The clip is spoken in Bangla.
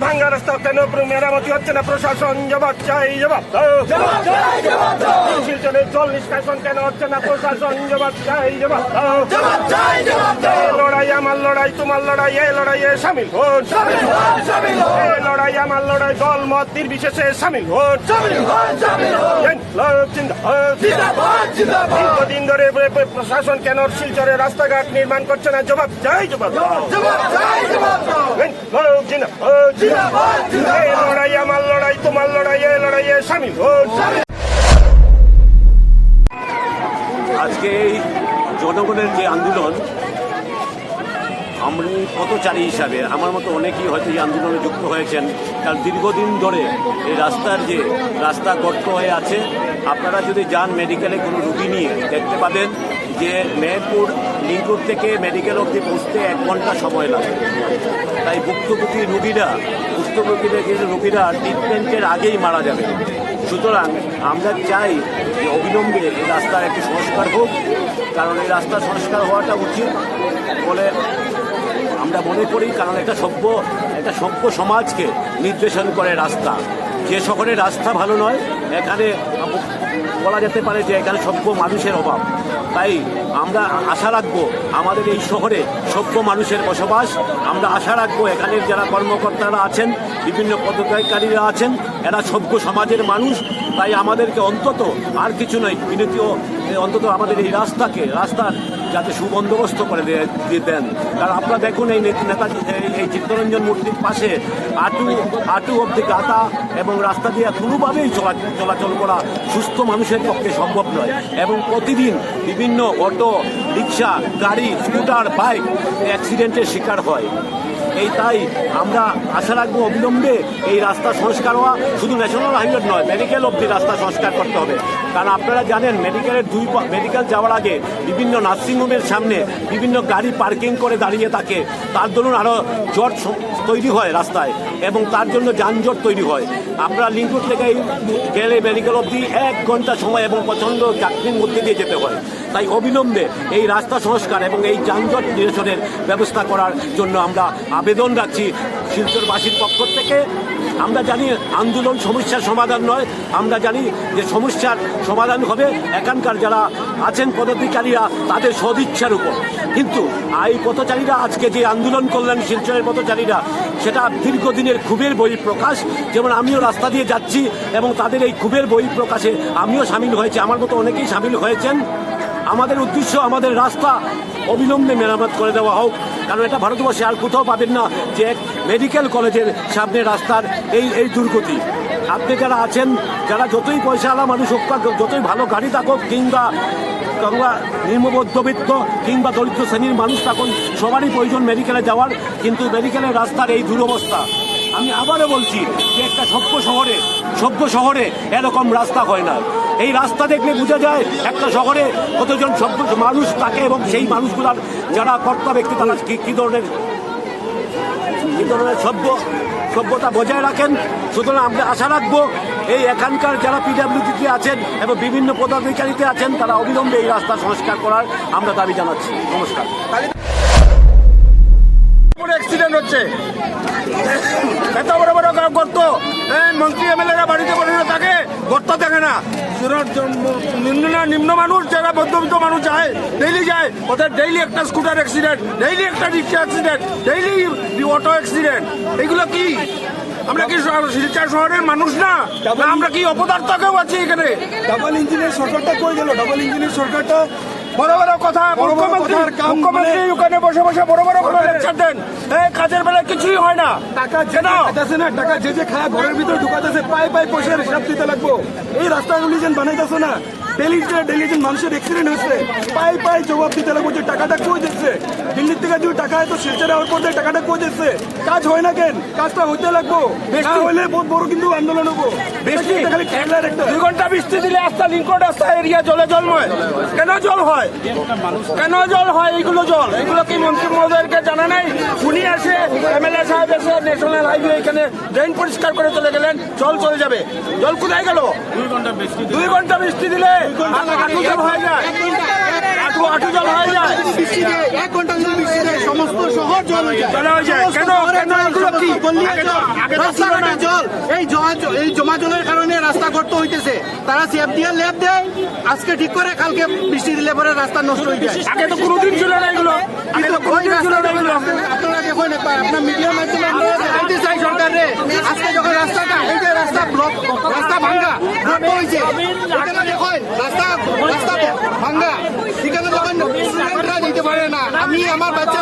ভাঙ্গা রাস্তা কেন মেরামতি হচ্ছে না? প্রশাসন জবাব চাই, জবাব দাও। শিলচরের জল নিষ্কাশন কেন হচ্ছে না? প্রশাসন জবাব চাই, জবাব দাও। এই লড়াই আমার লড়াই, তোমার লড়াই, এই লড়াইয়ে সামিল হন। এই লড়াই আমার লড়াই, দল মত নির্বিশেষে সামিল হন। দীর্ঘদিন ধরে প্রশাসন কেন শিলচরে রাস্তাঘাট নির্মাণ করছে না? জবাব চাই, জবাব দাও। এই লড়াই আমার লড়াই, তোমার লড়াই, এই লড়াইয়ে সামিল হন। আজকে এই জনগণের যে আন্দোলন, আমি পথচারী হিসাবে আমার মতো অনেকেই হয়তো এই আন্দোলনে যুক্ত হয়েছেন, কারণ দীর্ঘদিন ধরে এই রাস্তা গর্ত হয়ে আছে। আপনারা যদি যান মেডিকেলে কোনো রুগী নিয়ে, দেখতে পাবেন যে মেহেরপুর লিঙ্কুর থেকে মেডিকেল অবধি পৌঁছতে 1 ঘন্টা সময় লাগে। তাই ভুক্তভোগী রুগীরা ট্রিটমেন্টের আগেই মারা যাবে। সুতরাং আমরা চাই যে অবিলম্বে এই রাস্তার একটি সংস্কার হোক, কারণ এই রাস্তার সংস্কার হওয়াটা উচিত বলে আমরা মনে করি। কারণ একটা সভ্য সমাজকে নির্দেশন করে রাস্তা। যে শহরে রাস্তা ভালো নয়, এখানে বলা যেতে পারে যে এখানে সভ্য মানুষের অভাব। তাই আমরা আশা রাখবো আমাদের এই শহরে সভ্য মানুষের বসবাস। আমরা আশা রাখবো এখানের যারা কর্মকর্তারা আছেন, বিভিন্ন পদত্যাগকারীরা আছেন, এরা সভ্য সমাজের মানুষ। তাই আমাদেরকে অন্তত আর কিছু নয়, অন্তত আমাদের এই রাস্তার যাতে সুবন্দোবস্ত করে দেন। কারণ আপনারা দেখুন এই নেতাজি এই চিত্তরঞ্জন মূর্তির পাশে আটু অব্দি গাঁথা এবং রাস্তা দিয়ে কোনোভাবেই চলাচল করা সুস্থ মানুষের পক্ষে সম্ভব নয়। এবং প্রতিদিন বিভিন্ন অটো, রিক্সা, গাড়ি, স্কুটার, বাইক অ্যাক্সিডেন্টের শিকার হয়। তাই আমরা আশা রাখবো অবিলম্বে এই রাস্তা সংস্কার হওয়া। শুধু ন্যাশনাল হাইওয়ে নয়, মেডিকেল অবধি রাস্তা সংস্কার করতে হবে। কারণ আপনারা জানেন মেডিকেল যাওয়ার আগে বিভিন্ন নার্সিংহোমের সামনে বিভিন্ন গাড়ি পার্কিং করে দাঁড়িয়ে থাকে। তার দরুন আরও জট তৈরি হয় রাস্তায় এবং তার জন্য যানজট তৈরি হয়। আপনারা লিঙ্কুর থেকে গেলে মেডিকেল অবধি 1 ঘন্টা সময় এবং প্রচণ্ড যাত্রীর মধ্যে দিয়ে যেতে হয়। তাই অবিলম্বে এই রাস্তা সংস্কার এবং এই যানজট নিরসনের ব্যবস্থা করার জন্য আমরা আবেদন রাখছি শিলচরবাসীর পক্ষ থেকে। আমরা জানি আন্দোলন সমস্যার সমাধান নয়, আমরা জানি যে সমস্যার সমাধান হবে এখানকার যারা আছেন পদাধিকারীরা তাদের সদিচ্ছার উপর। কিন্তু এই পথচারীরা আজকে যে আন্দোলন করলেন শিলচরের পথচারীরা, সেটা দীর্ঘদিনের ক্ষোভের বহিঃপ্রকাশ। যেমন আমিও রাস্তা দিয়ে যাচ্ছি এবং তাদের এই ক্ষোভের বহিঃপ্রকাশে আমিও সামিল হয়েছি, আমার মতো অনেকেই সামিল হয়েছেন। আমাদের উদ্দেশ্য আমাদের রাস্তা অবিলম্বে মেরামত করে দেওয়া হোক। কারণ এটা ভারতবর্ষে আর কোথাও পাবেন না যে এক মেডিকেল কলেজের সামনে রাস্তার এই দুর্গতি। আপনি যারা আছেন, যারা যতই পয়সাওয়ালা মানুষ হোক, যতই ভালো গাড়ি থাকুক, কিংবা নিম্নমধ্যবিত্ত কিংবা দরিদ্র শ্রেণীর মানুষ থাকুন, সবারই প্রয়োজন মেডিকেলে যাওয়ার। কিন্তু মেডিকেলের রাস্তার এই দুরবস্থা, আমি আবারও বলছি যে একটা সভ্য শহরে এরকম রাস্তা হয় না। এই রাস্তা দেখলে বোঝা যায় একটা শহরে কতজন সভ্য মানুষ থাকে এবং সেই মানুষগুলার যারা কর্তা ব্যক্তি তারা কী ধরনের সভ্যতা বজায় রাখেন। সুতরাং আমরা আশা রাখবো এই এখানকার যারা পিডব্লিউডিতে আছেন এবং বিভিন্ন পদাধিকারীতে আছেন, তারা অবিলম্বে এই রাস্তা সংস্কার করার আমরা দাবি জানাচ্ছি। নমস্কার। অ্যাক্সিডেন্ট হচ্ছে, এত বড় বড় গর্ত, মন্ত্রী এমএলএরা বাড়িতে বসে থাকে, গর্ত দেখে না। নিম্ন মানুষ যারা মধ্যবিত্ত মানুষ ডেইলি যায়, ওদের ডেইলি একটা স্কুটার অ্যাক্সিডেন্ট, ডেইলি একটা রিক্সা অ্যাক্সিডেন্ট, ডেইলি অটো অ্যাক্সিডেন্ট। এগুলো কি আমরা কি শিলচর শহরের মানুষ না? আমরা কি অপদার্থ কেউ আছি এখানে? ডাবল ইঞ্জিনের সরকারটা কই গেল? ডাবল ইঞ্জিনের সরকারটা বড় বড় কথা, মুখ্যমন্ত্রী ওখানে বসে বড় বড় কথা লেকচার দেন, কাজের বেলায় কিছুই হয় না। টাকা যে খায় ঘরের ভিতরে ঢুকাতেছে, পায়ে পয়সার হিসাব দিতে লাগবো। এই রাস্তাগুলি যেন বানাইতেছে না, ডেলি যেন মানুষের অ্যাক্সিডেন্ট হয়েছে, পায়ে জবাব দিতে লাগবো যে টাকাটা কই দিচ্ছে। দিল্লির থেকে যদি টাকা হয়তো শিলচরে আওয়ার পর টাকাটা কই দিচ্ছে। কাজ হয় না কেন? কাজটা হইতে লাগবো, হইলে বহুত বড় কিন্তু আন্দোলন হবো। বৃষ্টি খালি 2 ঘন্টা বৃষ্টি দিলে রাস্তা লিঙ্কন রাস্তা এরিয়া জলময়। কেন জল হয়? এগুলো কি মন্ত্রী মহোদয়কে জানা নাই? উনি আসে, এমএলএ সাহেব এসে ন্যাশনাল হাইওয়ে এখানে ড্রেন পরিষ্কার করে চলে গেলেন, জল চলে যাবে। জল কোথায় গেল? 2 ঘন্টা বৃষ্টি দিলে হয়ে যায়। হাঁটু জল হয়ে যায়। বৃষ্টিতে 1 ঘন্টা যদি বৃষ্টিতে সমস্ত শহর জল হয়ে যায়। জল হয়ে যায়। সমস্ত কেন? শহরে কেন জল, এগুলো কি? সমস্ত গলিতে জল, আগে তো ছিল রাস্তাঘাটে না। জল। এই জমা জলের কারণে রাস্তা গর্ত হইতেছে। তারা সেফ দিয়ে লেপ দেয়, আজকে ঠিক করে কালকে বৃষ্টি দিলে পরে রাস্তা নষ্ট হয়ে যায়। আগে তো কোনোদিন ছিল না এগুলো, আগে তো ওই কোনোদিন ছিল রাস্তা না এগুলো। আপনারা দেখুন একবার, আপনার মিডিয়ার মাধ্যমে আমরা জানতে চাই সরকারে, আজকে যখন রাস্তাটা এই যে রাস্তা ব্লক, রাস্তা ভাঙ্গা ব্লক হয়েছে, এখানে দেখুন রাস্তা ভাঙ্গা, সেখানে যখন স্টুডেন্টরা যেতে পারে না, আমি আমার বাচ্চা